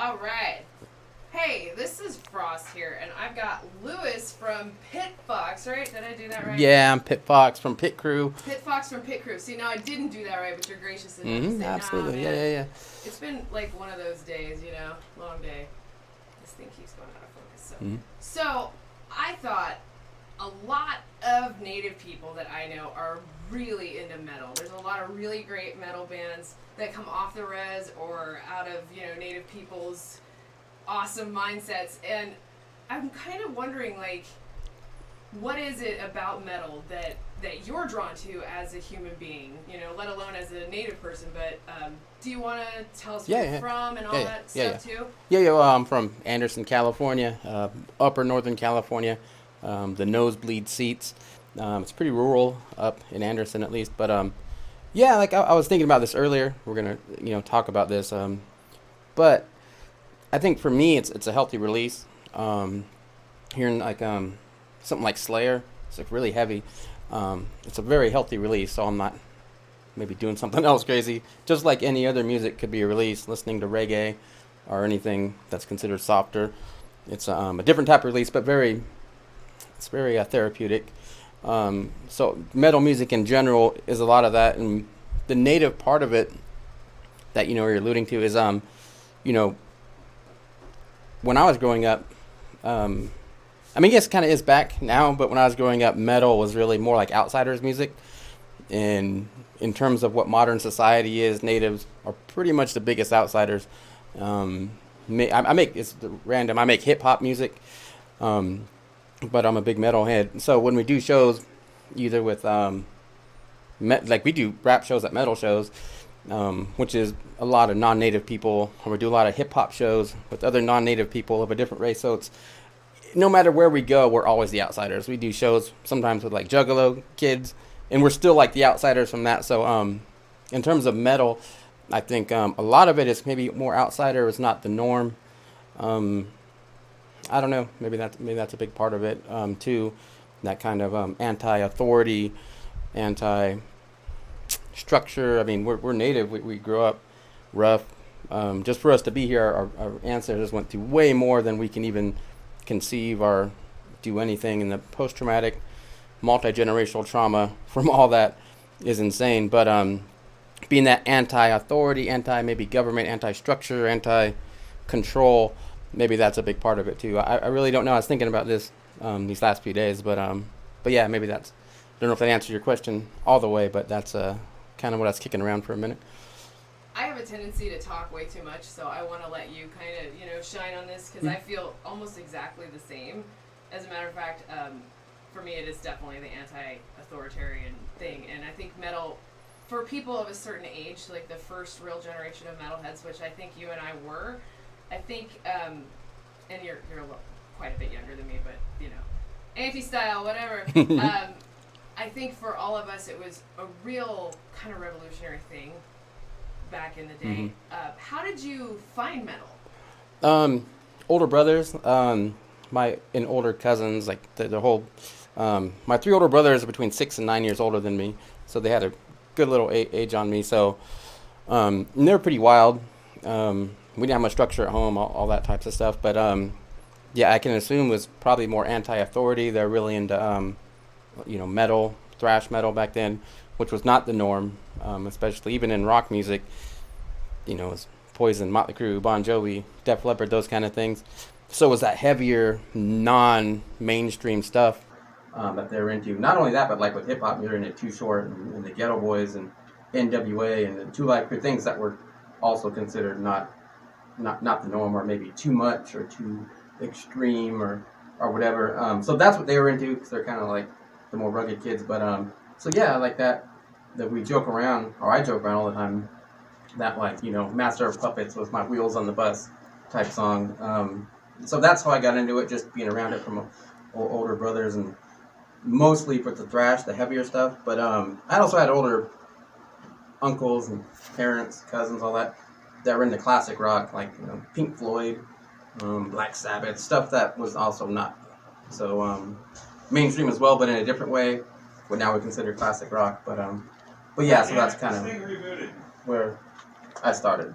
All right. Hey, this is Frost here, and I've got Lewis from Pittfox, right? Did I do that right? Yeah, I'm Pittfox from Pit Crew. Pittfox from Pit Crew. See, now I didn't do that right, but you're gracious enough to say, nah, Absolutely. man. Yeah. It's been like one of those days, long day. This thing keeps going out of focus. So I thought a lot of native people that I know are really into metal. There's a lot of really great metal bands that come off the res or out of, native people's awesome mindsets. And I'm kind of wondering, like, what is it about metal that you're drawn to as a human being, let alone as a native person? But do you want to tell us where you're from and all that stuff too? Well, I'm from Anderson, California, upper Northern California, the nosebleed seats. It's pretty rural up in Anderson, at least. But like I was thinking about this earlier. We're gonna talk about this. But I think for me, it's a healthy release. Hearing like something like Slayer, it's like really heavy. It's a very healthy release, so I'm not maybe doing something else crazy. Just like any other music could be a release, listening to reggae or anything that's considered softer. It's a different type of release, but it's very therapeutic. So metal music in general is a lot of that, and the native part of it that you're alluding to is when I was growing up. Yes, kind of is back now, but when I was growing up, metal was really more like outsiders music. And in terms of what modern society is, natives are pretty much the biggest outsiders. I make hip hop music, but I'm a big metal head. So when we do shows, either with we do rap shows at metal shows, which is a lot of non-native people, or we do a lot of hip hop shows with other non-native people of a different race. So it's no matter where we go, we're always the outsiders. We do shows sometimes with like Juggalo kids, and we're still like the outsiders from that. So in terms of metal, I think a lot of it is maybe more outsider. It's not the norm. I don't know. Maybe that's a big part of it too. That kind of anti-authority, anti-structure. I mean, we're native. We grew up rough. Just for us to be here, our ancestors went through way more than we can even conceive or do anything, and the post-traumatic multi-generational trauma from all that is insane. But being that anti-authority, maybe government, anti-structure, anti-control, maybe that's a big part of it too. I really don't know. I was thinking about this these last few days, but yeah, maybe that's, I don't know if that answered your question all the way, but that's kind of what I was kicking around for a minute. I have a tendency to talk way too much, so I want to let you kind of, shine on this, because I feel almost exactly the same. As a matter of fact, for me, it is definitely the anti-authoritarian thing, and I think metal, for people of a certain age, like the first real generation of metalheads, which I think you and I were, I think, and you're quite a bit younger than me, but, anti-style, whatever. I think for all of us, it was a real kind of revolutionary thing back in the day. How did you find metal? Older brothers, and older cousins, like the whole, my three older brothers are between 6 and 9 years older than me, so they had a good little age on me. So and they're pretty wild. We didn't have much structure at home, all that types of stuff. But yeah, I can assume it was probably more anti-authority. They're really into metal, thrash metal back then, which was not the norm, especially even in rock music. It was Poison, Motley Crue, Bon Jovi, Def Leppard, those kind of things. So it was that heavier, non-mainstream stuff that they're into. Not only that, but like with hip-hop, you're into Too Short and the Ghetto Boys and NWA and the Two Live Crew, things that were also considered not the norm, or maybe too much or too extreme or whatever. So that's what they were into, because they're kind of like the more rugged kids. But so yeah, like that we joke around, or I joke around all the time, that Master of Puppets was my Wheels on the Bus type song. So that's how I got into it, just being around it from older brothers, and mostly for the thrash, the heavier stuff. But I also had older uncles and parents, cousins, all that were into classic rock, like Pink Floyd, Black Sabbath, stuff that was also not so mainstream as well, but in a different way. What now we consider classic rock. But yeah, so that's kind of where I started.